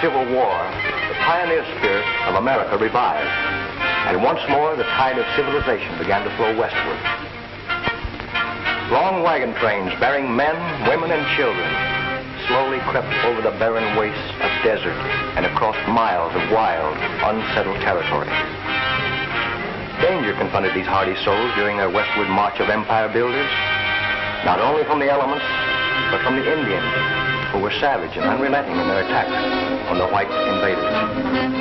Civil War, the pioneer spirit of America revived, and once more the tide of civilization began to flow westward. Long wagon trains bearing men, women, and children slowly crept over the barren wastes of desert and across miles of wild, unsettled territory. Danger confronted these hardy souls during their westward march of empire builders, not only from the elements, but from the Indians, who were savage and unrelenting in their attacks on the white invaders.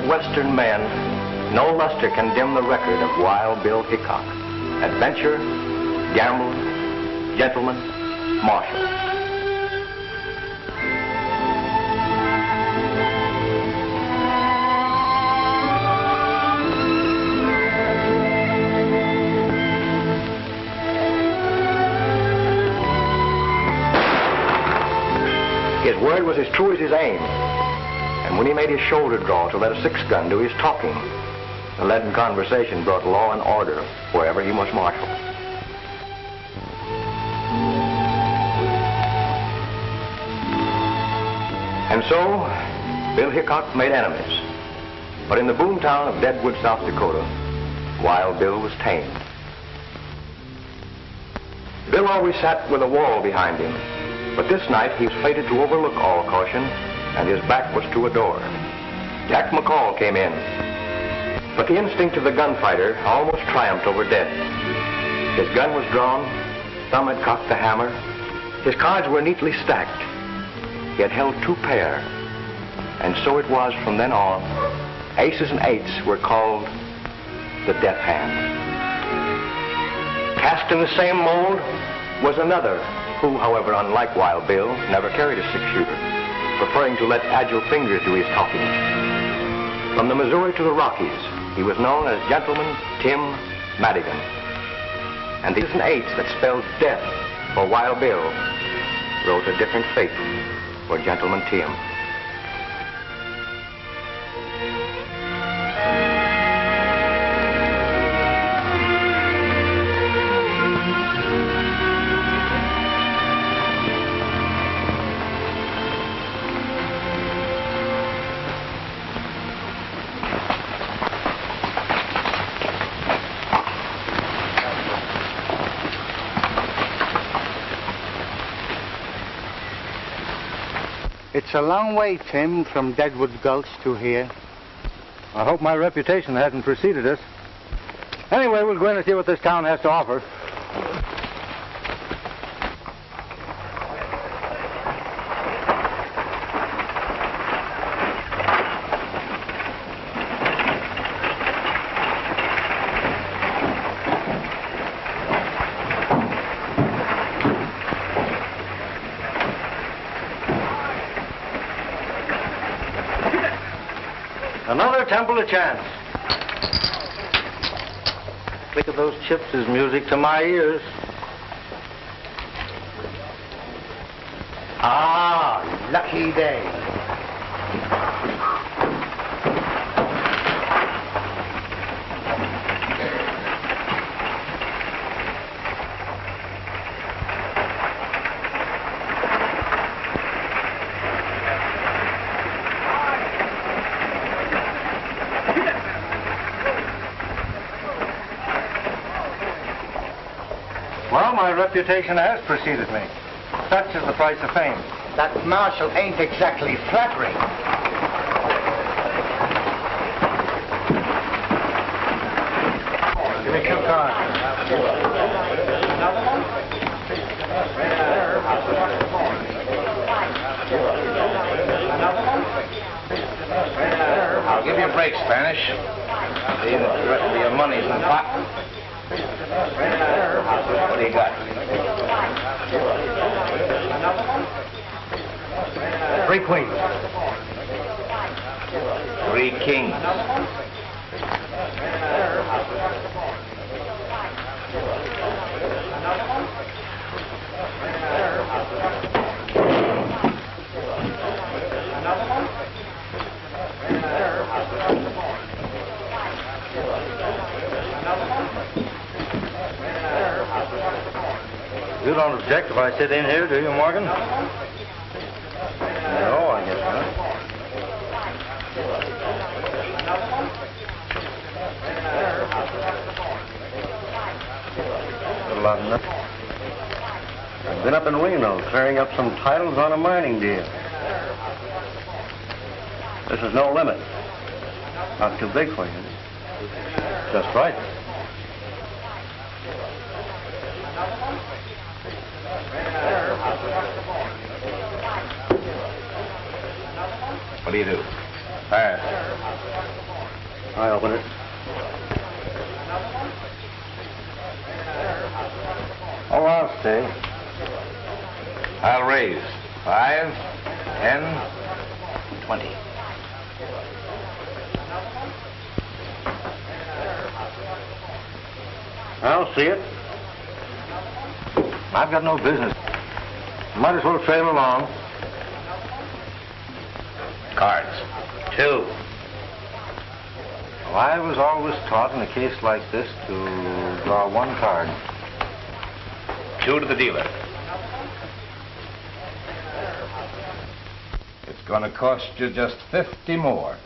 Western men, no luster can dim the record of Wild Bill Hickok, adventurer, gambler, gentleman, marshal. His word was as true as his aim. And when he made his shoulder draw to let a six-gun do his talking, the leaden conversation brought law and order wherever he was marshaled. And so, Bill Hickok made enemies. But in the boomtown of Deadwood, South Dakota, Wild Bill was tamed. Bill always sat with a wall behind him, but this night he was fated to overlook all caution, and his back was to a door. Jack McCall came in, but the instinct of the gunfighter almost triumphed over death. His gun was drawn, Thumb had cocked the hammer, his cards were neatly stacked. He had held two pair, and so it was from then on. Aces and eights were called the death hand. Cast in the same mold was another, who, however, unlike Wild Bill, never carried a six-shooter, preferring to let agile fingers do his talking. From the Missouri to the Rockies, he was known as Gentleman Tim Madigan. And these and eights that spelled death for Wild Bill wrote a different fate for Gentleman Tim. It's a long way, Tim, from Deadwood Gulch to here. I hope my reputation hasn't preceded us. Anyway, we'll go in and see what this town has to offer. Another temple of chance. Click of those chips is music to my ears. Ah, lucky day. Well, my reputation has preceded me. Such is the price of fame. That Marshal ain't exactly flattering. Give me 2 cards. I'll give you a break, Spanish. The rest of your money's in the pot. What do you got? 3 queens. 3 kings. You don't object if I sit in here, do you, Morgan? No, I guess not. A lot of nothing. I've been up in Reno clearing up some titles on a mining deal. This is no limit. Not too big for you. Just right. What do you do? Pass. I open it. Oh, I'll stay. I'll raise. 5, 10, 20. I'll see it. I've got no business. Might as well trail along. Cards. 2. Well, I was always taught in a case like this to draw 1 card. 2 to the dealer. It's going to cost you just 50 more.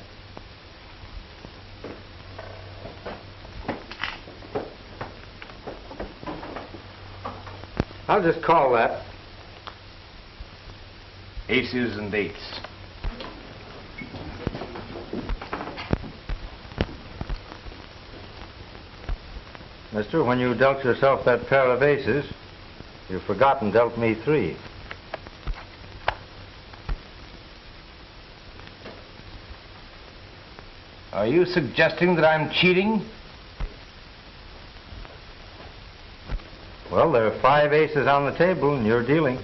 I'll just call that. Aces and 8s. Mister, when you dealt yourself that pair of aces, you forgot and dealt me 3. Are you suggesting that I'm cheating? Well, there are 5 aces on the table, and you're dealing.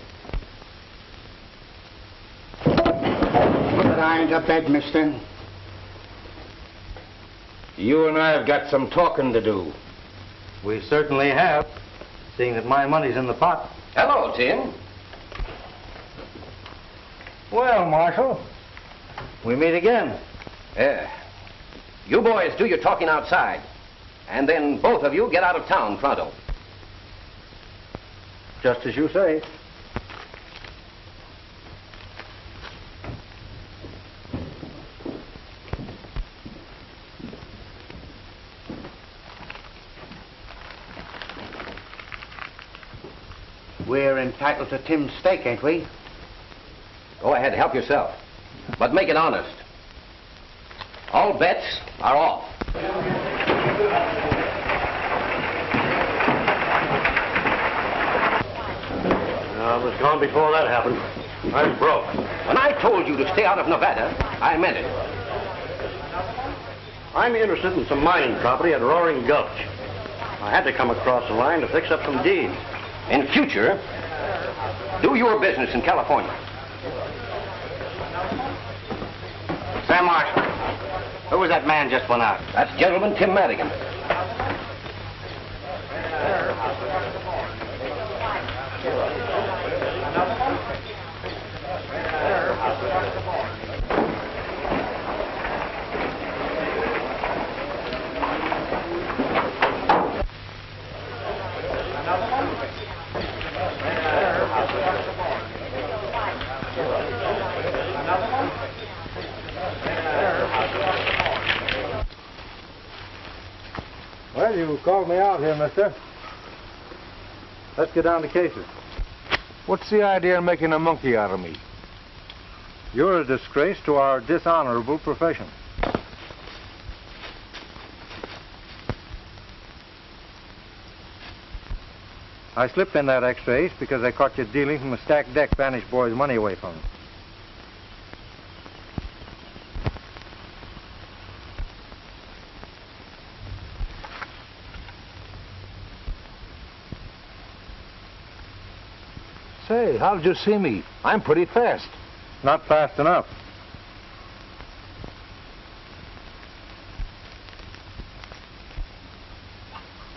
Put that iron to bed, mister. You and I have got some talking to do. We certainly have, seeing that my money's in the pot. Hello, Tim. Well, Marshal, we meet again. You boys do your talking outside, and then both of you get out of town pronto. Just as you say. We're entitled to Tim's stake, ain't we? Go ahead, help yourself, but make it honest. All bets are off. I was gone before that happened. I'm broke. When I told you to stay out of Nevada, I meant it. I'm interested in some mining property at Roaring Gulch. I had to come across the line to fix up some deeds. In future, do your business in California. Sam Marshal, who was that man just went out? That's Gentleman Tim Madigan. Well, you called me out here, mister. Let's get down to cases. What's the idea of making a monkey out of me? You're a disgrace to our dishonorable profession. I slipped in that extra ace because I caught you dealing from a stacked deck Spanish boy's money away from him. Say, how did you see me? I'm pretty fast. Not fast enough.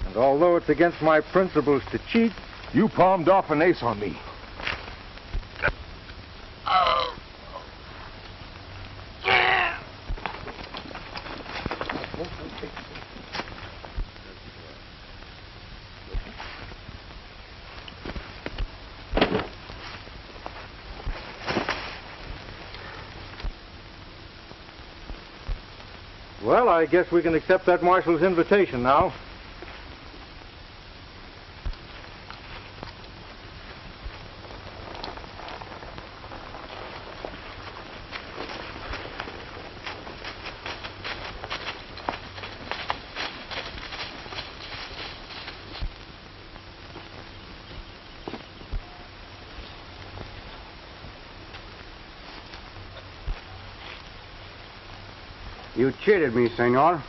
And although it's against my principles to cheat, You palmed off an ace on me. well, I guess we can accept that marshal's invitation now. You cheated me, senor.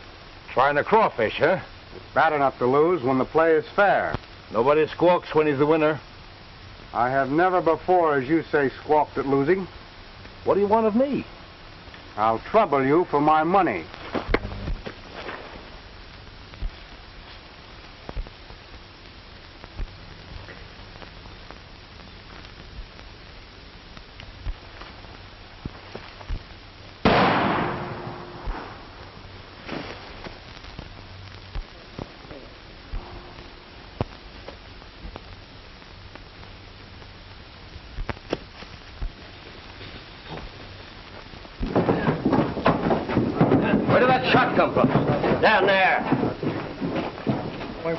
Trying to crawfish, huh? It's bad enough to lose when the play is fair. Nobody squawks when he's the winner. I have never before, as you say, squawked at losing. What do you want of me? I'll trouble you for my money. Where did that shot come from? Down there. Wait,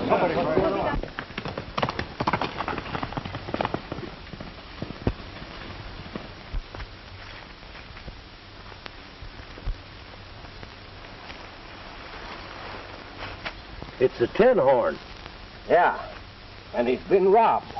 somebody... It's a tin horn. Yeah, and he's been robbed.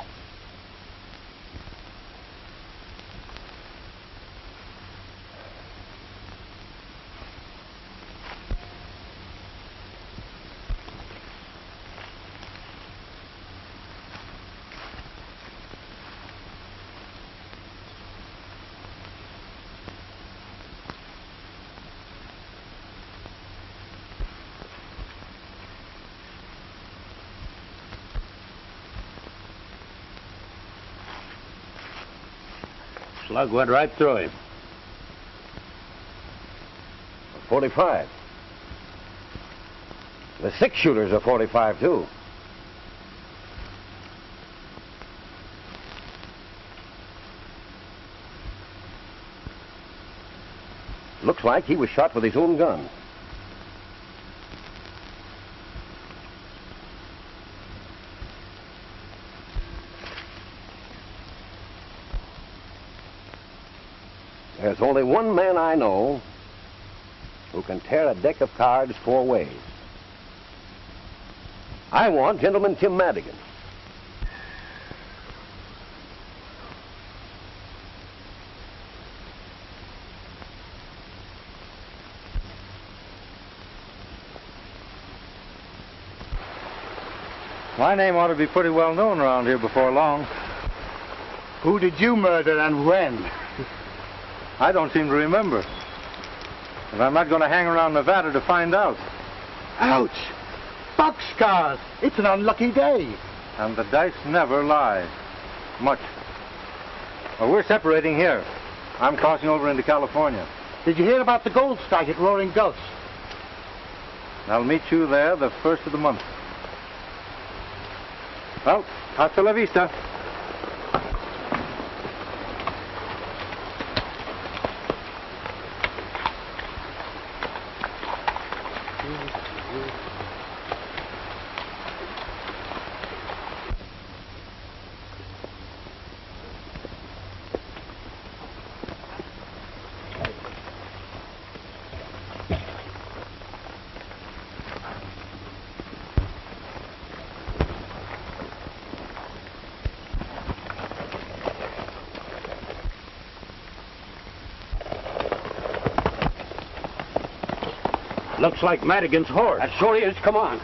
Slug went right through him. 45. The six-shooter's a 45, too. Looks like he was shot with his own gun. There's only one man I know who can tear a deck of cards four ways. I want Gentleman Tim Madigan. My name ought to be pretty well known around here before long. Who did you murder and when? I don't seem to remember. And I'm not going to hang around Nevada to find out. Ouch! Boxcars! It's an unlucky day. And the dice never lie. Much. Well, we're separating here. I'm crossing over into California. Did you hear about the gold strike at Roaring Gulch? I'll meet you there the first of the month. Well, hasta la vista. looks like Madigan's horse. That sure is. Come on.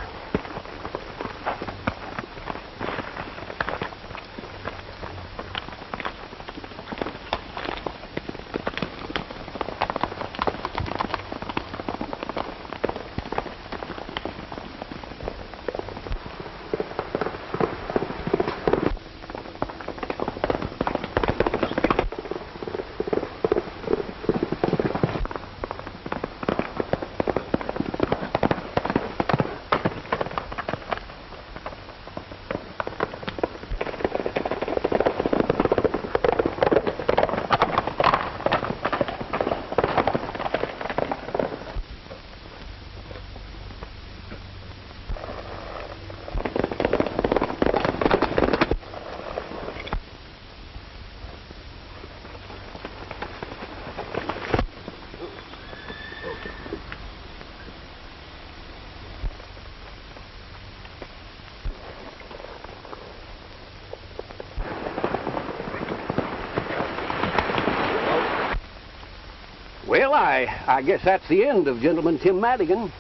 Well, I guess that's the end of Gentleman Tim Madigan.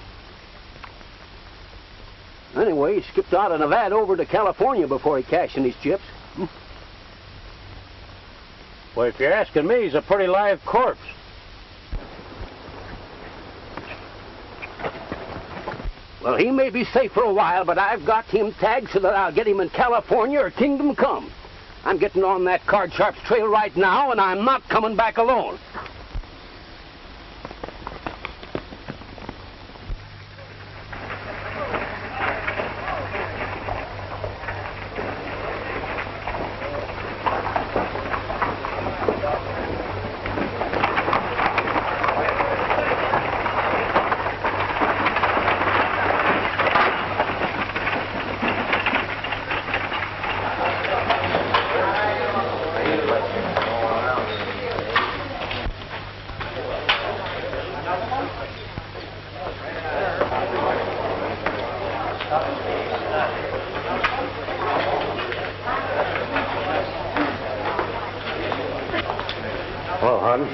Anyway, he skipped out of Nevada over to California before he cashed in his chips. Well, if you're asking me, he's a pretty live corpse. Well, he may be safe for a while, but I've got him tagged so that I'll get him in California or kingdom come. I'm getting on that Card Sharp's trail right now, and I'm not coming back alone. Hello, Harden.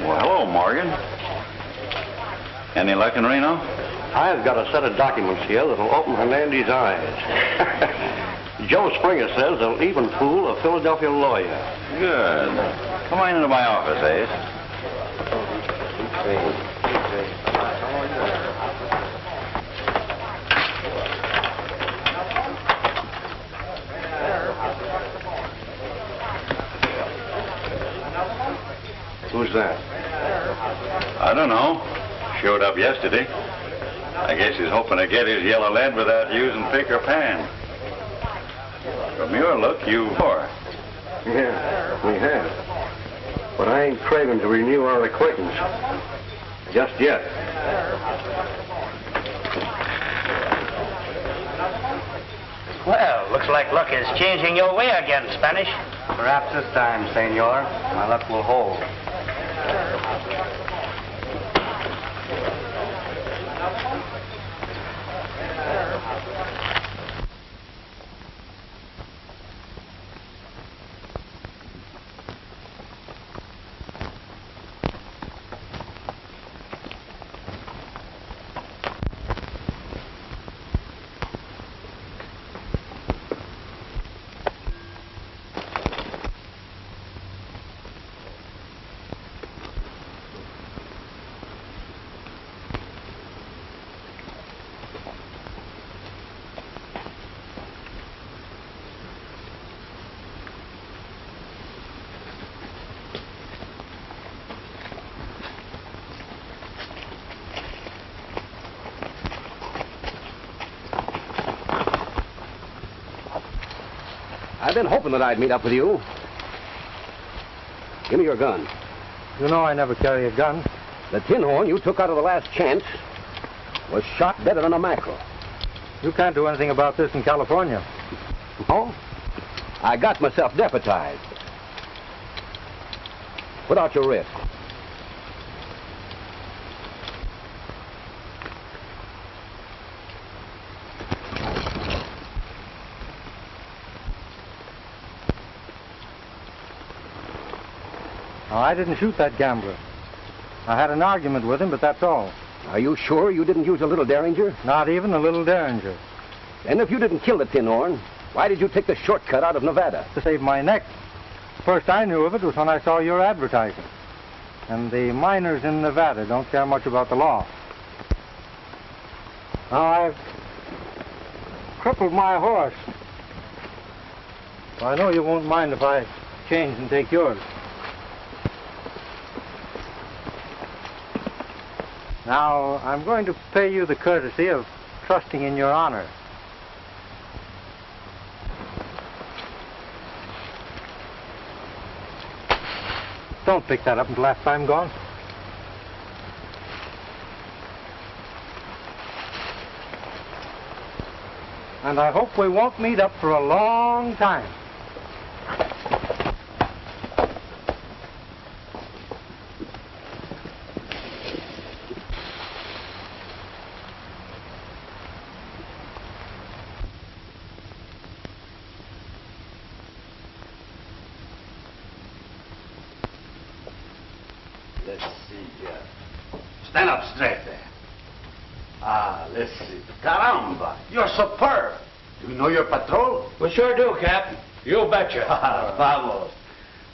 Well, hello, Morgan. Any luck in Reno? I've got a set of documents here that'll open Hernandez's eyes. Joe Springer says they'll even fool a Philadelphia lawyer. Good. Come on into my office, Ace. Who's that? I don't know. Showed up yesterday. I guess he's hoping to get his yellow lead without using pick or pan. From your look, you are. Yeah, we have. But I ain't craving to renew our acquaintance. Just yet. Well, looks like luck is changing your way again, Spanish. Perhaps this time, senor, my luck will hold. I've been hoping that I'd meet up with you. Give me your gun. You know I never carry a gun. The tin horn you took out of the last chance was shot better than a mackerel. You can't do anything about this in California. Oh? I got myself deputized. Put out your wrist. Now, I didn't shoot that gambler. I had an argument with him, but that's all. Are you sure you didn't use a little derringer? Not even a little derringer. And if you didn't kill the tin horn, why did you take the shortcut out of Nevada? To save my neck. First I knew of it was when I saw your advertising. And the miners in Nevada don't care much about the law. Now, I've crippled my horse. I know you won't mind if I change and take yours. Now, I'm going to pay you the courtesy of trusting in your honor. Don't pick that up until after I'm gone. And I hope we won't meet up for a long time. Let's see. Stand up straight there. Let's see. Caramba, you're superb. Do you know your patrol? We sure do, Cap. You betcha. Vamos.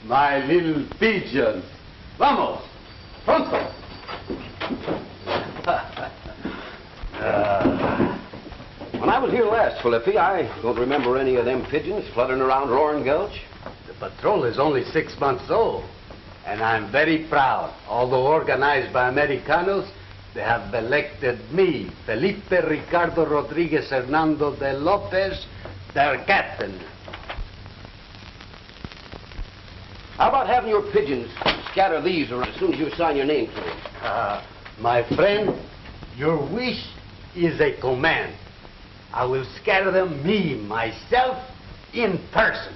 My little pigeon. Vamos. Pronto. When I was here last, Felipe, I don't remember any of them pigeons fluttering around Roaring Gulch. The patrol is only 6 months old, and I'm very proud. Although organized by Americanos, they have elected me, Felipe Ricardo Rodriguez Hernando de Lopez, their captain. How about having your pigeons scatter these around as soon as you sign your name to them? My friend, your wish is a command. I will scatter them, me, myself, in person.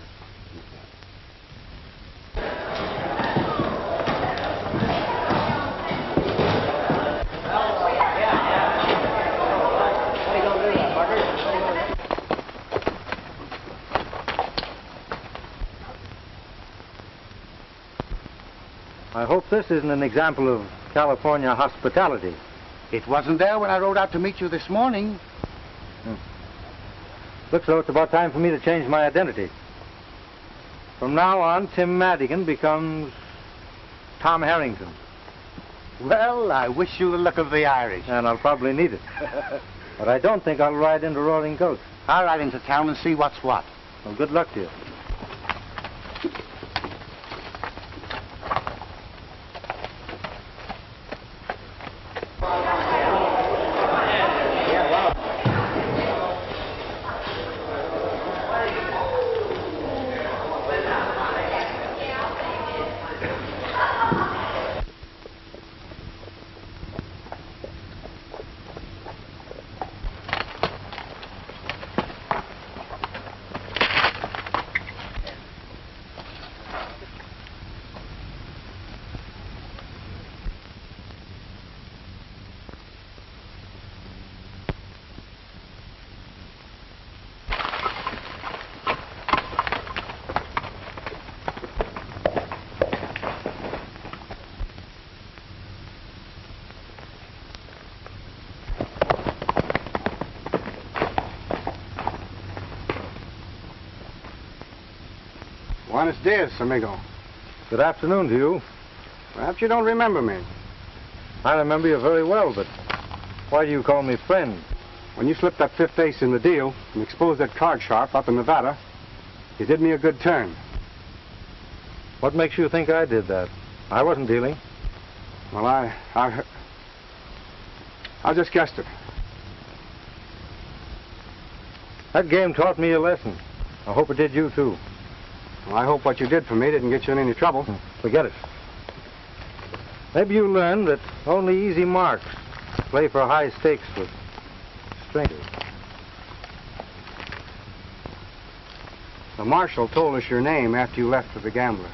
I hope this isn't an example of California hospitality. It wasn't there when I rode out to meet you this morning. Looks though it's about time for me to change my identity. From now on, Tim Madigan becomes Tom Harrington. Well, I wish you the luck of the Irish. And I'll probably need it. But I don't think I'll ride into Roaring Gulch. I'll ride into town and see what's what. Well, good luck to you. Buenos dias, amigo. Good afternoon to you. Perhaps you don't remember me. I remember you very well, but why do you call me friend? When you slipped that fifth ace in the deal and exposed that card sharp up in Nevada, you did me a good turn. What makes you think I did that? I wasn't dealing. Well, I just guessed it. That game taught me a lesson. I hope it did you, too. Well, I hope what you did for me didn't get you in any trouble. Forget it. Maybe you learned that only easy marks play for high stakes with strangers. The Marshal told us your name after you left for the gambler.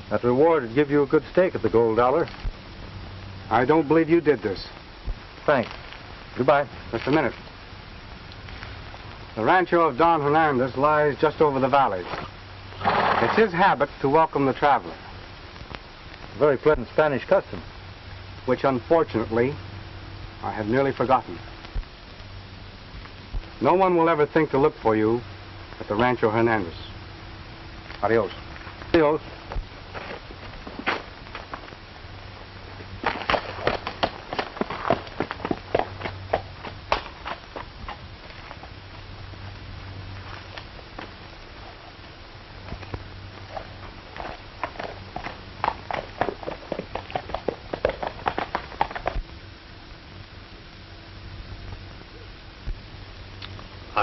That reward would give you a good stake at the gold dollar. I don't believe you did this. Thanks. Goodbye. Just a minute. The rancho of Don Hernandez lies just over the valley. It's his habit to welcome the traveler. Very pleasant Spanish custom. which unfortunately I have nearly forgotten. No one will ever think to look for you at the Rancho Hernandez. Adios. Adios.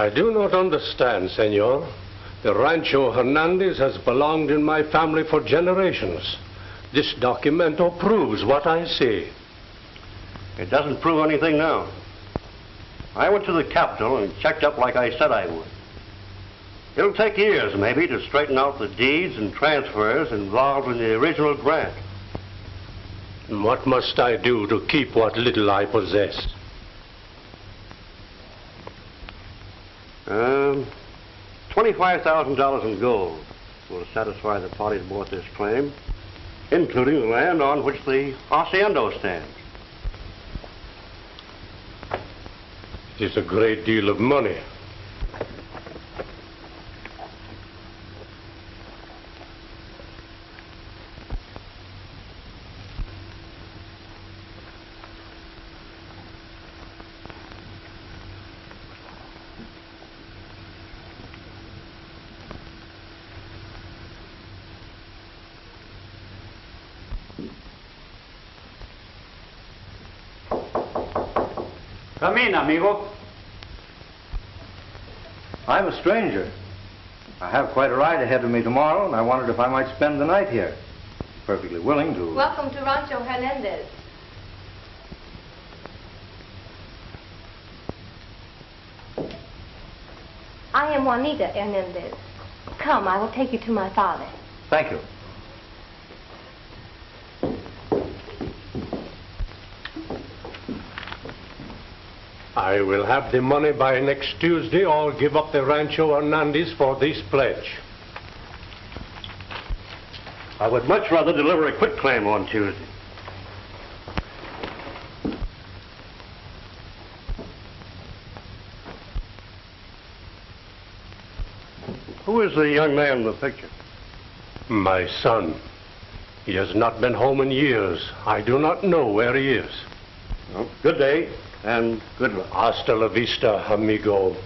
I do not understand, senor. The Rancho Hernandez has belonged in my family for generations. This documento proves what I say. It doesn't prove anything now. I went to the Capitol and checked up like I said I would. It'll take years, maybe, to straighten out the deeds and transfers involved in the original grant. And what must I do to keep what little I possess? $25,000 in gold will satisfy the parties bought this claim, including the land on which the hacienda stands. It is a great deal of money. Come in, amigo. I'm a stranger. I have quite a ride ahead of me tomorrow, and I wondered if I might spend the night here. Perfectly willing to. Welcome to Rancho Hernandez. I am Juanita Hernandez. Come, I will take you to my father. Thank you. I will have the money by next Tuesday or give up the Rancho Hernandez for this pledge. I would much rather deliver a quitclaim on Tuesday. Who is the young man in the picture? My son. He has not been home in years. I do not know where he is. Well, good day and good luck. Hasta la vista, amigo.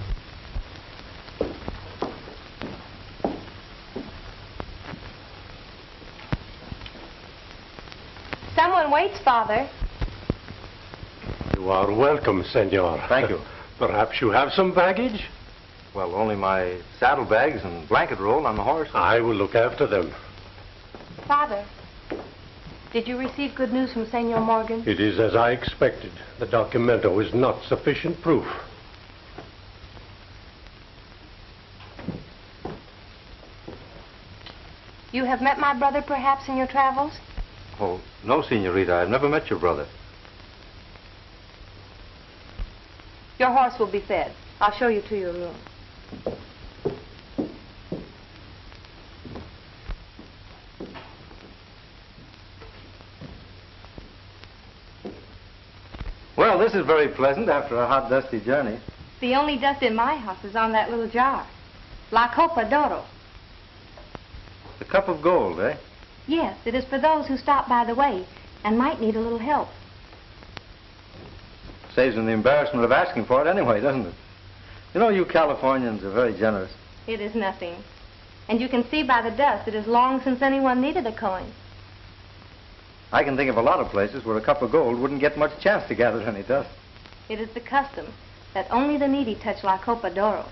Someone waits, Father. You are welcome, senor. Thank you. Perhaps you have some baggage? Well, only my saddlebags and blanket roll on the horse. I will look after them. Father, did you receive good news from Senor Morgan? It is as I expected. The documento is not sufficient proof. You have met my brother, perhaps, in your travels? Oh, no, Senorita. I've never met your brother. Your horse will be fed. I'll show you to your room. Well, this is very pleasant after a hot, dusty journey. The only dust in my house is on that little jar. La Copa d'Oro. The cup of gold, eh? Yes, it is for those who stop by the way and might need a little help. Saves them the embarrassment of asking for it anyway, doesn't it? You know, you Californians are very generous. It is nothing. And you can see by the dust it is long since anyone needed a coin. I can think of a lot of places where a cup of gold wouldn't get much chance to gather any dust. It is the custom that only the needy touch La Copa d'Oro.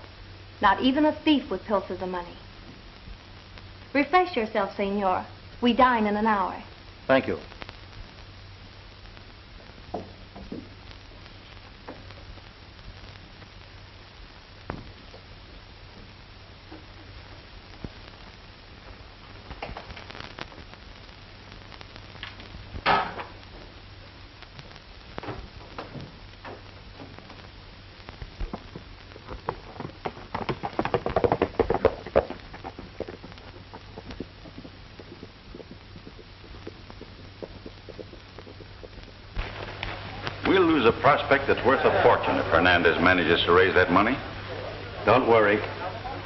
Not even a thief would pilfer the money. Refresh yourself, senor. We dine in an hour. Thank you. We'll lose a prospect that's worth a fortune if Hernandez manages to raise that money. Don't worry.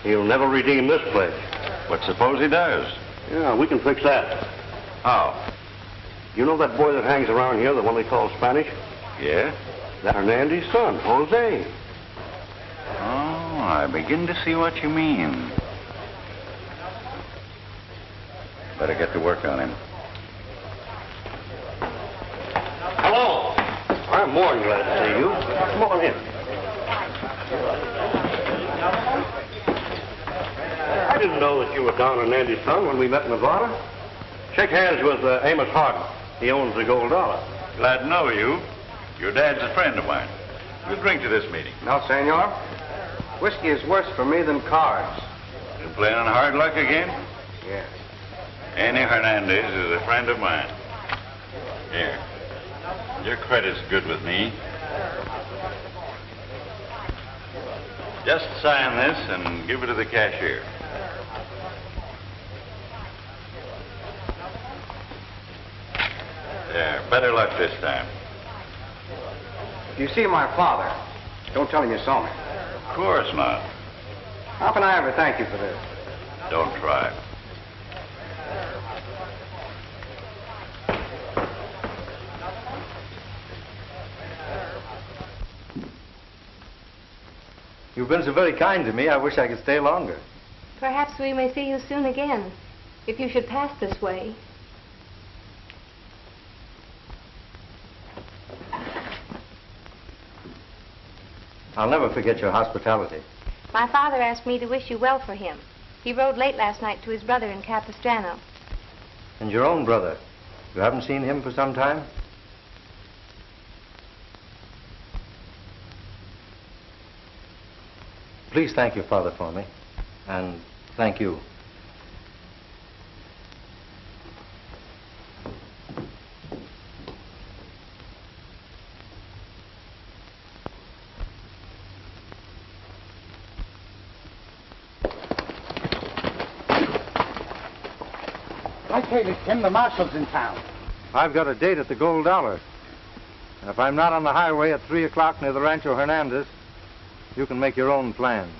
He'll never redeem this place. But suppose he does? Yeah, we can fix that. How? You know that boy that hangs around here, the one they call Spanish? Yeah? That's Hernandez's son, Jose. Oh, I begin to see what you mean. Better get to work on him. Hello. I'm more than glad to see you. Come on in. I didn't know that you were Don Hernandez's son when we met in Nevada. Shake hands with Amos Harden. He owns the Gold Dollar. Glad to know you. Your dad's a friend of mine. We'll drink to this meeting. No, senor. Whiskey is worse for me than cards. You playing on hard luck again? Yes. Annie Hernandez is a friend of mine. Here. Your credit's good with me. Just sign this and give it to the cashier. There, better luck this time. If you see my father, don't tell him you saw me. Of course not. How can I ever thank you for this? Don't try. You've been so very kind to me, I wish I could stay longer. Perhaps we may see you soon again, if you should pass this way. I'll never forget your hospitality. My father asked me to wish you well for him. He rode late last night to his brother in Capistrano. And your own brother. You haven't seen him for some time? Please thank your father for me. And thank you. I tell you, Tim, the marshal's in town. I've got a date at the Gold Dollar. And if I'm not on the highway at 3 o'clock near the Rancho Hernandez, you can make your own plans.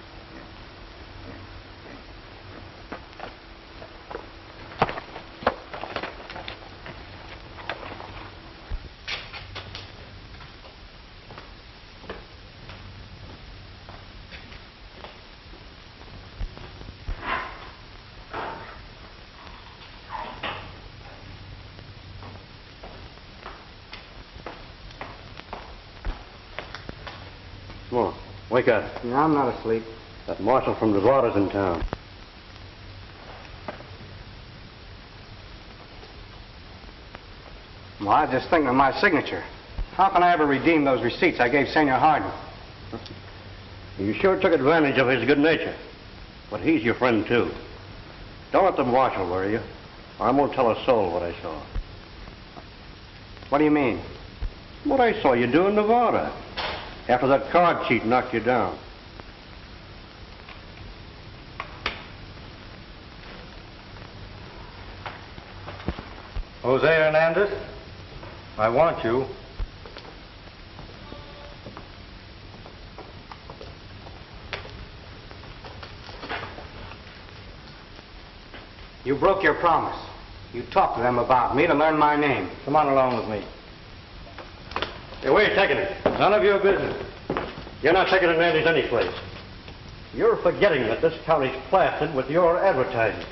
Come on, wake up. Yeah, I'm not asleep. That Marshal from Nevada's in town. Well, I was just thinking of my signature. How can I ever redeem those receipts I gave Senor Harden? You sure took advantage of his good nature. But he's your friend, too. Don't let the Marshal worry you. I won't tell a soul what I saw. What do you mean? What I saw you do in Nevada. After that card cheat knocked you down. Jose Hernandez, I want you. You broke your promise. You talked to them about me to learn my name. Come on along with me. Hey, where are you taking it? None of your business. You're not taking Hernandez any place. You're forgetting that this county's plastered with your advertising.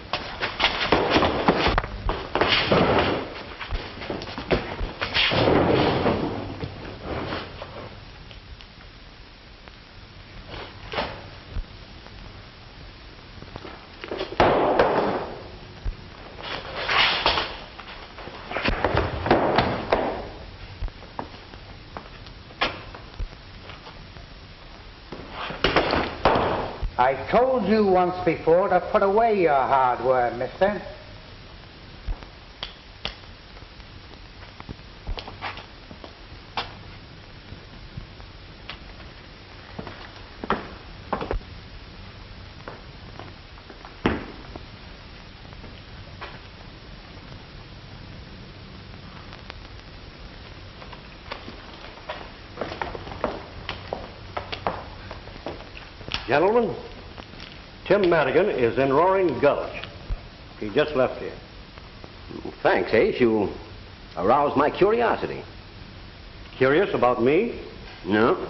I told you once before to put away your hardware, mister. Gentlemen, Tim Madigan is in Roaring Gulch. He just left here. Thanks, Ace. You aroused my curiosity. Curious about me? No.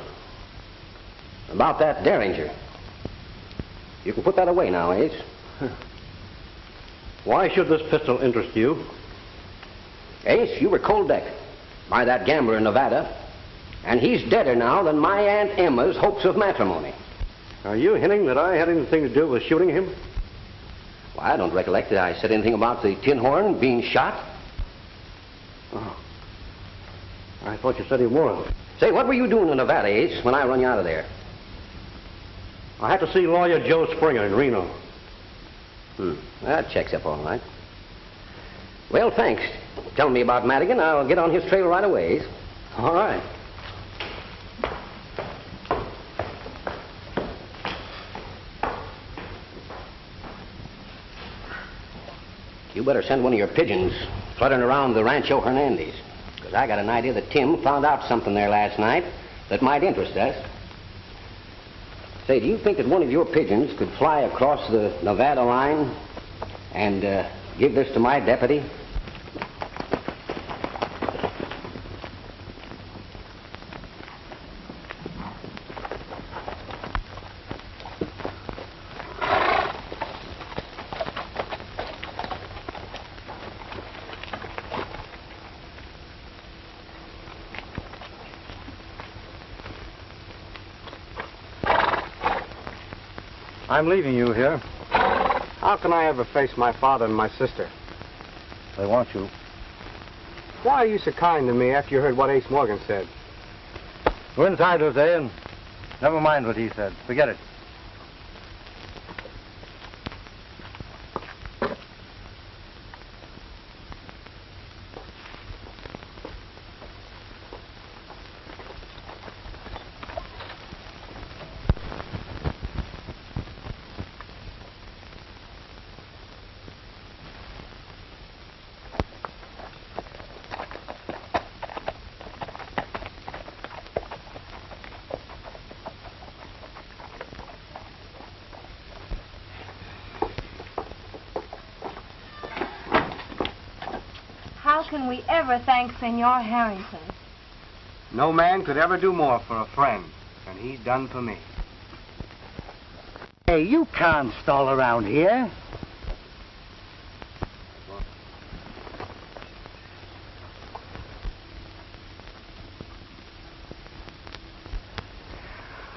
About that Derringer. You can put that away now, Ace. Why should this pistol interest you? Ace, you were cold decked by that gambler in Nevada, and he's deader now than my Aunt Emma's hopes of matrimony. Are you hinting that I had anything to do with shooting him? Well, I don't recollect that I said anything about the tin horn being shot. Oh. I thought you said he was. Say, what were you doing in Nevada, Ace, when I run you out of there? I had to see lawyer Joe Springer in Reno. That checks up all right. Well, thanks. Tell me about Madigan. I'll get on his trail right away, Ace. All right. You better send one of your pigeons fluttering around the Rancho Hernandez, because I got an idea that Tim found out something there last night that might interest us. Say, do you think that one of your pigeons could fly across the Nevada line and give this to my deputy? I'm leaving you here. How can I ever face my father and my sister? They want you. Why are you so kind to me after you heard what Ace Morgan said? Go inside, Jose, and never mind what he said. Forget it. How can we ever thank Senor Harrington? No man could ever do more for a friend than he done for me. Hey, you can't stall around here.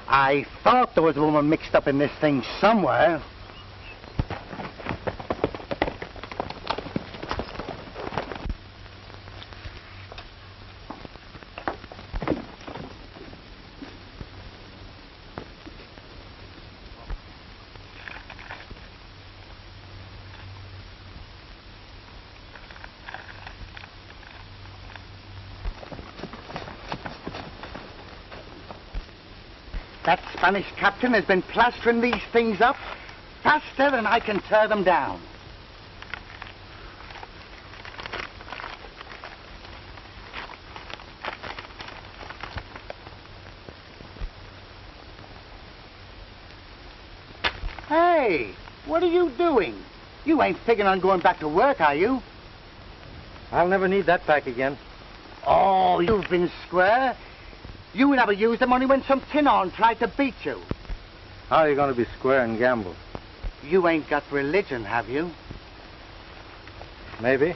I thought there was a woman mixed up in this thing somewhere. That Spanish captain has been plastering these things up faster than I can tear them down. Hey, what are you doing? You ain't figuring on going back to work, are you? I'll never need that back again. Oh, you've been square. You never used the money when some tin-on tried to beat you. How are you going to be square and gamble? You ain't got religion, have you? Maybe.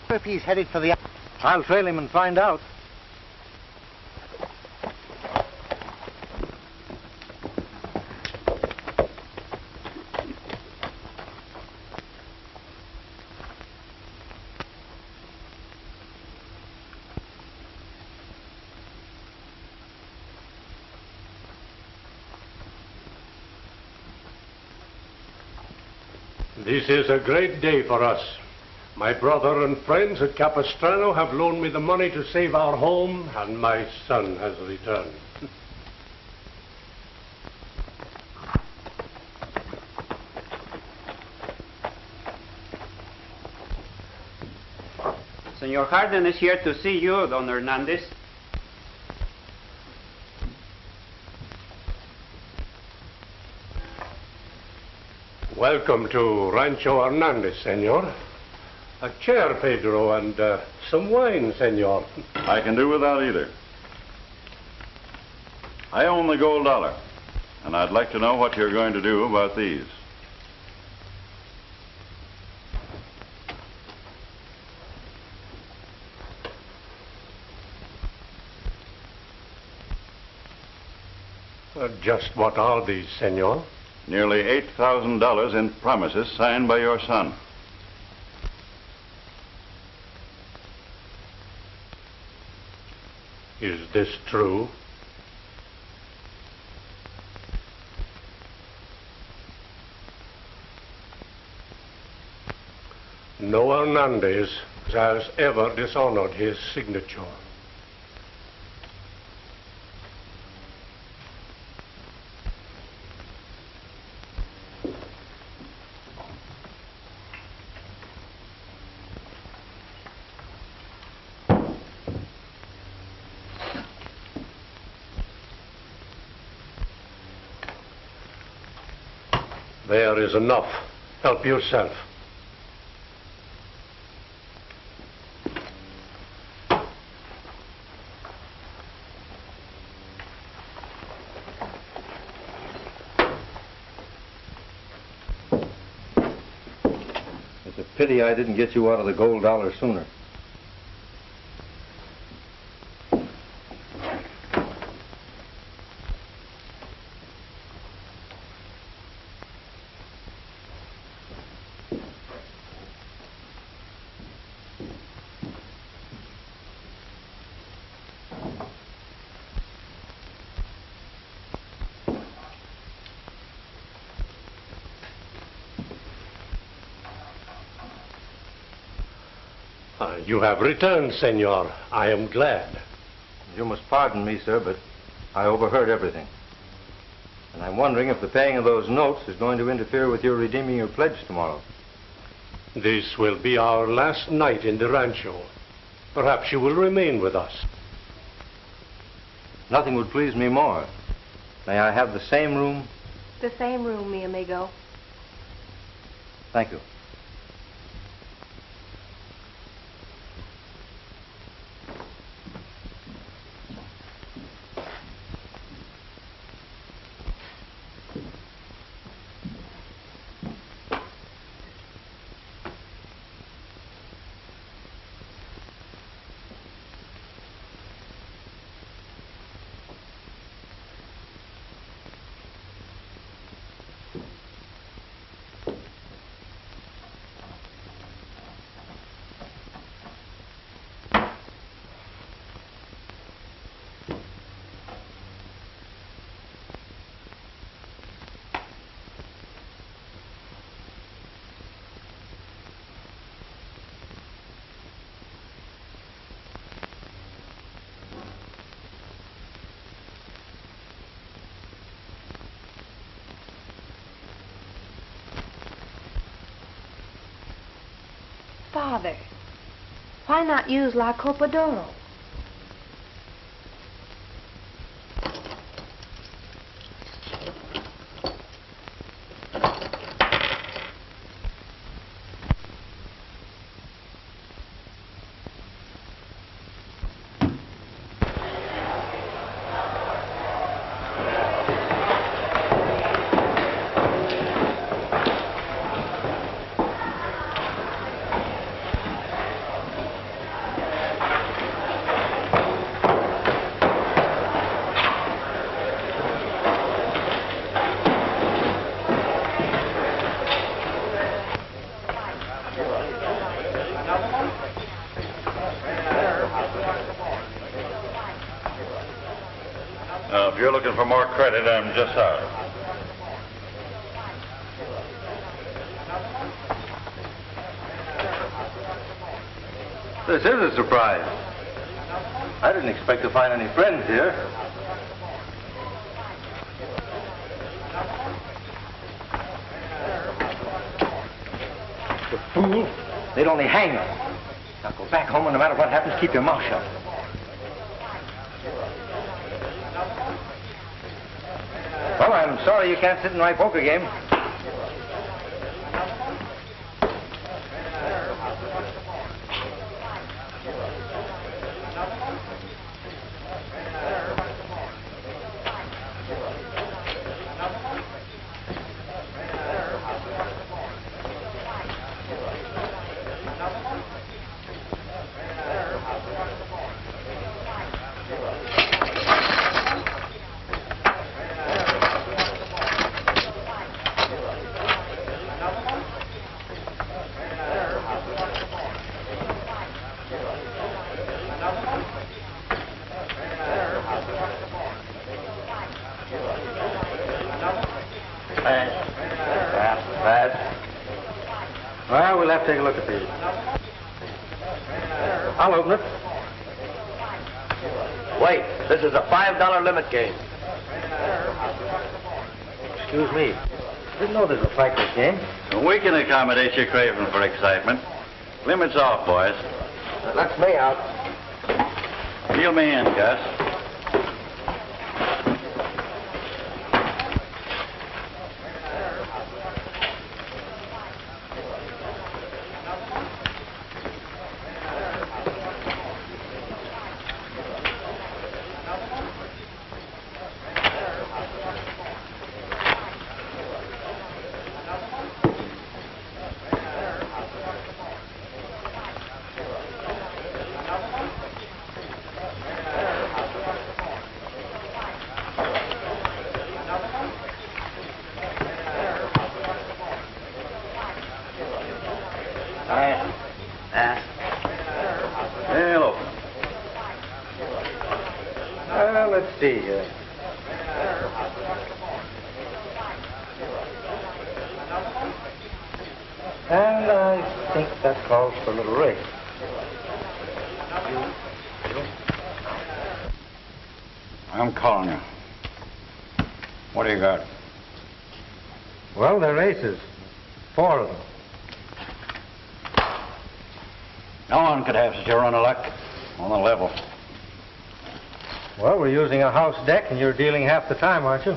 If he's headed for the... I'll trail him and find out. This is a great day for us. My brother and friends at Capistrano have loaned me the money to save our home, and my son has returned. Senor Harden is here to see you, Don Hernandez. Welcome to Rancho Hernandez, senor. A chair, Pedro, and some wine, senor. I can do without either. I own the gold dollar, and I'd like to know what you're going to do about these. Just what are these, senor? Nearly $8,000 in promises signed by your son. Is this true? No Hernandez has ever dishonored his signature. There is enough. Help yourself. It's a pity I didn't get you out of the gold dollar sooner. You have returned, senor. I am glad. You must pardon me, sir, but I overheard everything. And I'm wondering if the paying of those notes is going to interfere with your redeeming your pledge tomorrow. This will be our last night in the rancho. Perhaps you will remain with us. Nothing would please me more. May I have the same room? The same room, mi amigo. Thank you. Father, why not use La Copa d'Oro? If you're looking for more credit, I'm just out. This is a surprise. I didn't expect to find any friends here. The fool. They'd only hang you. Now go back home and no matter what happens, keep your mouth shut. Well, I'm sorry you can't sit in my poker game. Well, we'll have to take a look at these. I'll open it. Wait, this is a $5 limit game. Excuse me. Didn't know this was a fighter's game. We can accommodate your craving for excitement. Limits off, boys. That's me out. Deal me in, Gus. Hello. Let's see here. And I think that calls for a little race. I'm calling you. What do you got? Well, they're aces. 4 of them. No one could have such a run of luck on the level. Well, we're using a house deck, and you're dealing half the time, aren't you?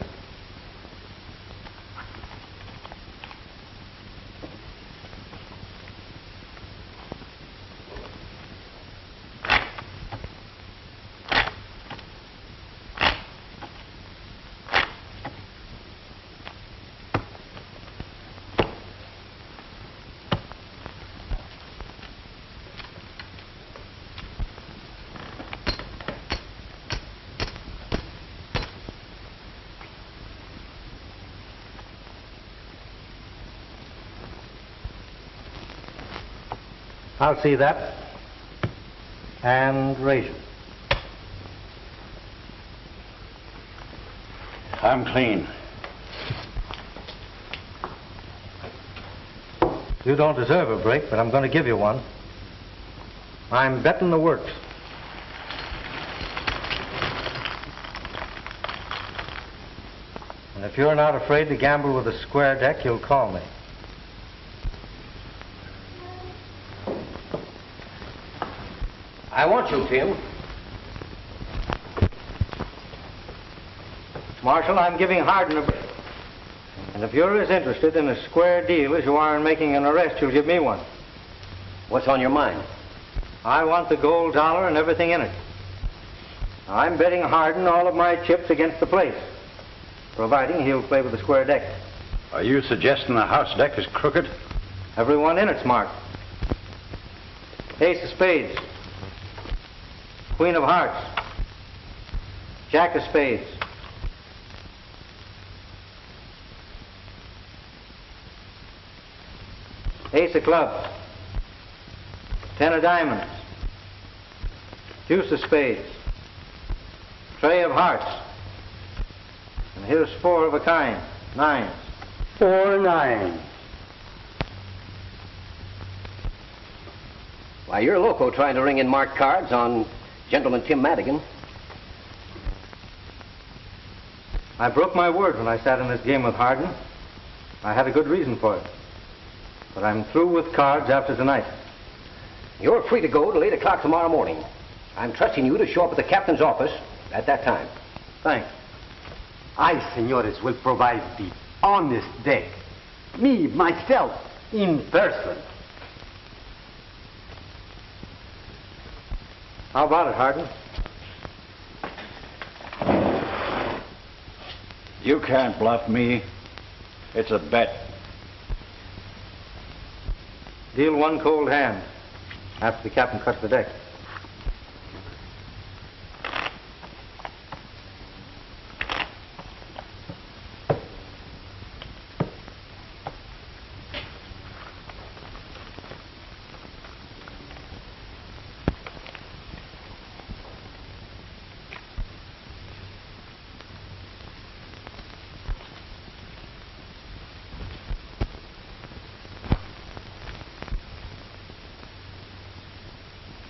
I'll see that. And raise it. I'm clean. You don't deserve a break, but I'm going to give you one. I'm betting the works. And if you're not afraid to gamble with a square deck, you'll call me. I want you, Tim. Marshal, I'm giving Harden a break. And if you're as interested in a square deal as you are in making an arrest, you'll give me one. What's on your mind? I want the gold dollar and everything in it. I'm betting Harden all of my chips against the place, providing he'll play with the square deck. Are you suggesting the house deck is crooked? Everyone in it's marked. Ace of spades. Queen of hearts. Jack of spades. Ace of clubs. 10 of diamonds. Deuce of spades. Trey of hearts. And here's 4 of a kind. 9s. 4 9s. Why, you're loco trying to ring in marked cards on gentleman Tim Madigan. I broke my word when I sat in this game with Harden. I had a good reason for it. But I'm through with cards after tonight. You're free to go till 8 o'clock tomorrow morning. I'm trusting you to show up at the captain's office at that time. Thanks. I, senores, will provide the honest deck. Me, myself, in person. How about it, Harden? You can't bluff me. It's a bet. Deal one cold hand after the captain cuts the deck.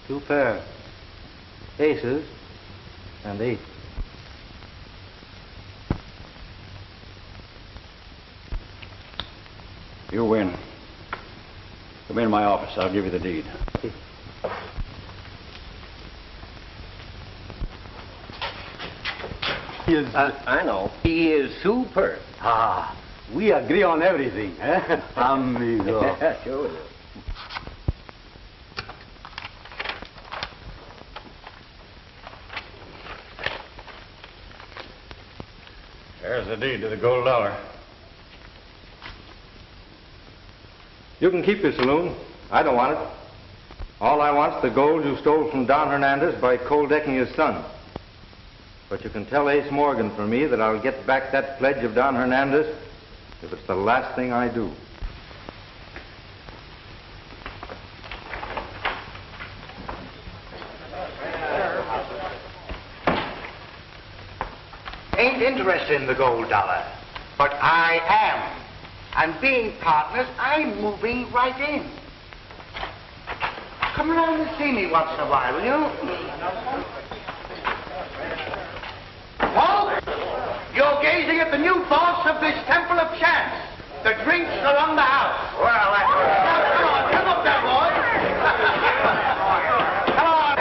Two pair. Aces and 8. You win. Come in my office. I'll give you the deed. I know. He is superb. Ah, we agree on everything, eh? Amigo. Sure. There's the deed to the gold dollar. You can keep your saloon. I don't want it. All I want's the gold you stole from Don Hernandez by cold decking his son. But you can tell Ace Morgan for me that I'll get back that pledge of Don Hernandez if it's the last thing I do. Ain't interested in the gold dollar, but I am. And being partners, I'm moving right in. Come around and see me once in a while, will you? Paul, you're gazing at the new boss of this Temple of Chance. The drinks are on the house. Well, that's... Come up there, boy. Come on.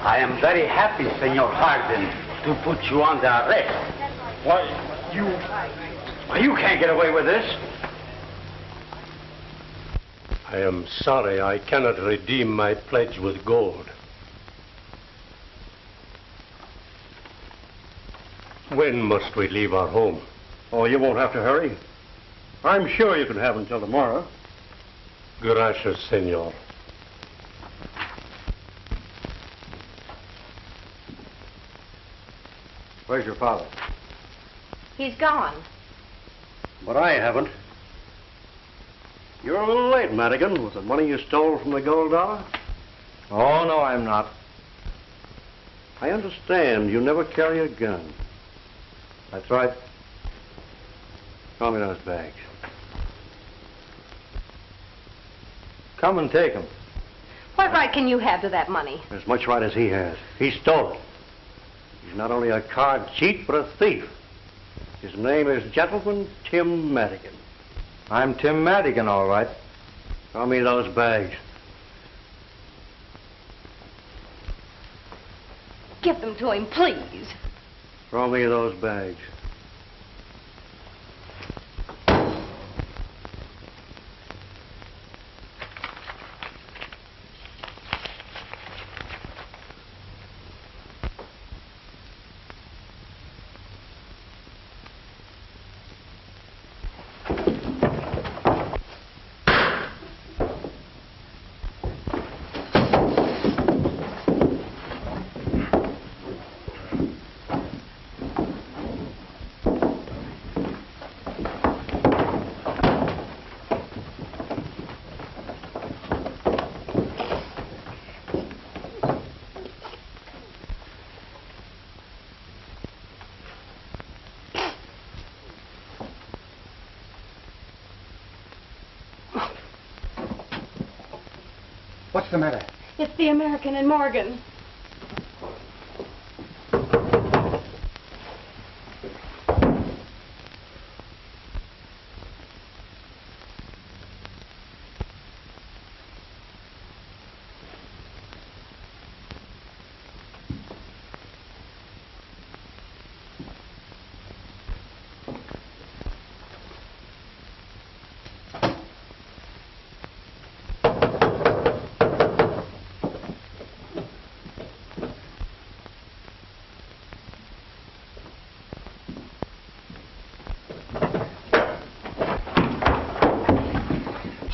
I am very happy, Senor Harden, to put you under arrest. Why, You can't get away with this. I am sorry I cannot redeem my pledge with gold. When must we leave our home? Oh, you won't have to hurry. I'm sure you can have until tomorrow. Gracias, senor. Where's your father? He's gone. But I haven't. You're a little late, Madigan, with the money you stole from the gold dollar. Oh, no, I'm not. I understand you never carry a gun. That's right. Call me those bags. Come and take them. What right can you have to that money? As much right as he has. He stole it. He's not only a card cheat, but a thief. His name is Gentleman Tim Madigan. I'm Tim Madigan, all right. Call me those bags. Give them to him, please. Throw me those bags. What's the matter? It's the American and Morgan.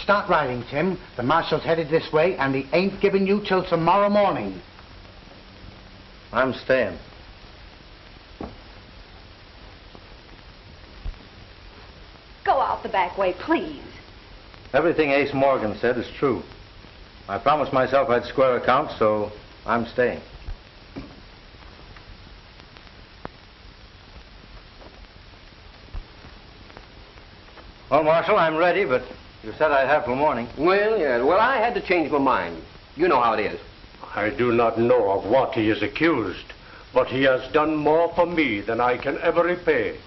Start riding, Tim. The marshal's headed this way, and he ain't giving you till tomorrow morning. I'm staying. Go out the back way, please. Everything Ace Morgan said is true. I promised myself I'd square accounts, so I'm staying. Well, Marshal, I'm ready, but you said I'd have till morning. Well, yeah. Well, I had to change my mind. You know how it is. I do not know of what he is accused, but he has done more for me than I can ever repay.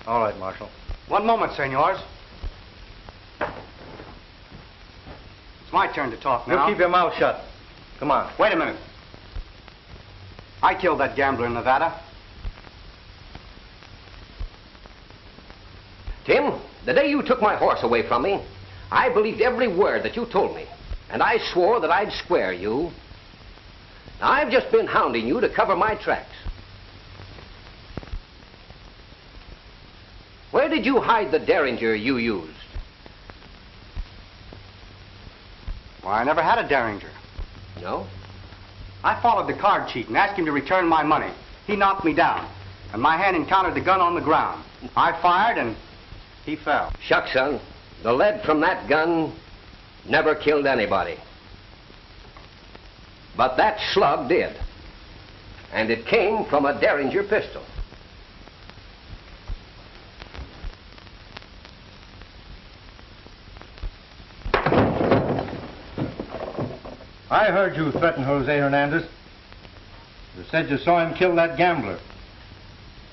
All right, Marshal. One moment, senors. It's my turn to talk now. You keep your mouth shut. Come on. Wait a minute. I killed that gambler in Nevada. Tim, the day you took my horse away from me, I believed every word that you told me, and I swore that I'd square you. Now, I've just been hounding you to cover my tracks. Where did you hide the derringer you used? Well, I never had a derringer. No? I followed the card cheat and asked him to return my money. He knocked me down, and my hand encountered the gun on the ground. I fired, and he fell. Shucks, son. The lead from that gun never killed anybody. But that slug did. And it came from a derringer pistol. I heard you threaten Jose Hernandez. You said you saw him kill that gambler.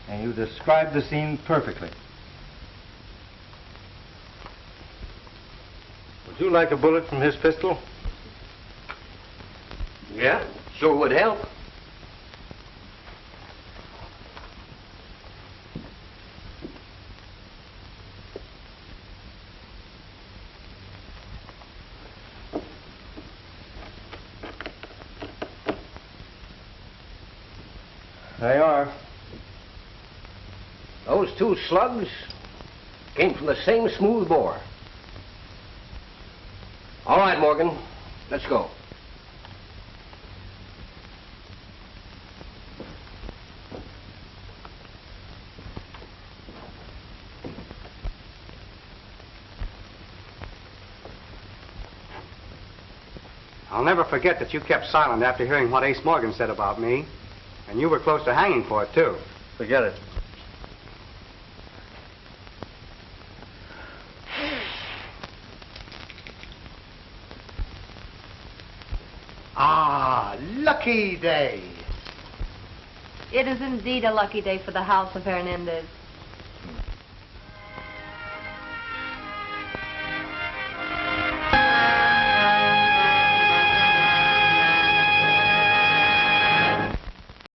And you described the scene perfectly. Would you like a bullet from his pistol? Yeah, sure would help. They are. Those two slugs came from the same smooth bore. All right, Morgan, let's go. I'll never forget that you kept silent after hearing what Ace Morgan said about me. And you were close to hanging for it, too. Forget it. Ah, lucky day. It is indeed a lucky day for the house of Hernandez.